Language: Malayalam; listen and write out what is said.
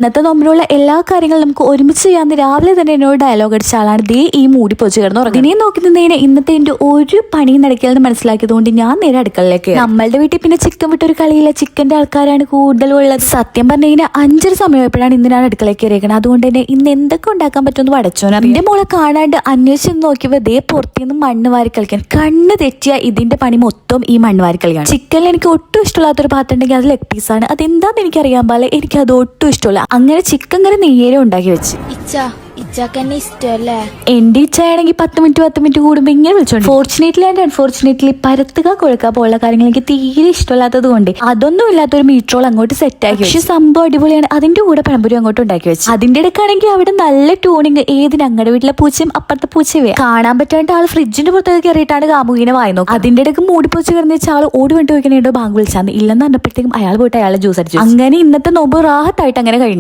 ഇന്നത്തെ നോമ്പിലുള്ള എല്ലാ കാര്യങ്ങളും നമുക്ക് ഒരുമിച്ച് ചെയ്യാന്ന് രാവിലെ തന്നെ എന്നോട് ഡയലോഗ് അടിച്ച ആളാണ് ദേ ഈ മൂടി പൊച്ചു കിടന്നു ഉറങ്ങിനെ നോക്കി നിന്നതിന് ഇന്നത്തെ എന്റെ ഒരു പണിയും നടക്കില്ലെന്ന് മനസ്സിലാക്കിയതുകൊണ്ട് ഞാൻ നേരെ അടുക്കളയിലേക്ക്. നമ്മളുടെ വീട്ടിൽ പിന്നെ ചിക്കൻ വിട്ടൊരു കളിയില്ല, ചിക്കന്റെ ആൾക്കാരാണ് കൂടുതലും ഉള്ളത്. സത്യം പറഞ്ഞു കഴിഞ്ഞാൽ 5:30 സമയമായപ്പോഴാണ് ഇന്ന് ഞാൻ അടുക്കളയ്ക്ക് കയറിയേക്കണം. അതുകൊണ്ട് തന്നെ ഇന്ന് എന്തൊക്കെ ഉണ്ടാക്കാൻ പറ്റുമെന്ന് പഠിച്ചോനാ. എന്റെ മോളെ കാണാണ്ട് അന്വേഷിച്ച് നോക്കിയപ്പോ ദേ പുറത്തുനിന്ന് മണ്ണ് വാരി കളിക്കാൻ. കണ്ണ് തെറ്റിയ ഇതിന്റെ പണി മൊത്തം ഈ മണ്ണ് വാരി കളിയാണ്. ചിക്കനിൽ എനിക്ക് ഒട്ടും ഇഷ്ടമില്ലാത്തൊരു പാത്രം ഉണ്ടെങ്കിൽ അത് ലെഗ് പീസാണ്. അതെന്താന്ന് എനിക്കറിയാൻ പാടില്ല, എനിക്ക് അത് ഒട്ടും ഇഷ്ടമില്ല. അങ്ങനെ ചിക്കൻ കറി നെയ്യേരം ഉണ്ടാക്കി വെച്ച്. ഇച്ചക്കന്നെ ഇഷ്ടല്ലേ? എന്റെ ഇച്ഛയാണെങ്കിൽ 10 മിനിറ്റ് കൂടുമ്പോ ഇങ്ങനെ വിളിച്ചോണ്ട്. ഫോർച്ചുനേറ്റ്ലി ആൻഡ് അൺഫോർച്ചുനേറ്റ്ലി പരത്തുക കൊഴുക്കുക പോലുള്ള കാര്യങ്ങൾ എനിക്ക് തീരെ ഇഷ്ടമില്ലാത്തത് കൊണ്ട് അതൊന്നും ഇല്ലാത്തൊരു മീറ്റ് അങ്ങോട്ട് സെറ്റ് ആക്കി. പക്ഷെ സംഭവം അടിപൊളിയാണ്. അതിന്റെ കൂടെ പഴംപൊരി അങ്ങോട്ട് ഉണ്ടാക്കി വെച്ചു. അതിന്റെ ഇടയ്ക്കാണെങ്കിൽ അവിടെ നല്ല ട്യൂണിങ്. ഏത് ഞങ്ങളുടെ വീട്ടിലെ പൂച്ചയും അപ്പുറത്തെ പൂച്ചയെ കാണാൻ പറ്റാണ്ട് ആൾ ഫ്രിഡ്ജിന്റെ പുറത്തേക്ക് കയറിയിട്ടാണ് കാമുകിനെ വായി നോക്കും. അതിന്റെ ഇടയ്ക്ക് മൂടിപ്പൊച്ച് കിടന്ന വെച്ചാൽ ആൾ ഓടി വേണ്ടി വയ്ക്കണേണ്ടോ ബാങ്ക് വിളിച്ചാന്ന്. ഇല്ലെന്ന് പറഞ്ഞപ്പോഴത്തേക്കും അയാൾ പോയിട്ട് അയാളെ ജ്യൂസ് അടിച്ചു. അങ്ങനെ ഇന്നത്തെ നോമ്പ് റാഹത്തായിട്ട് അങ്ങനെ കഴിഞ്ഞു.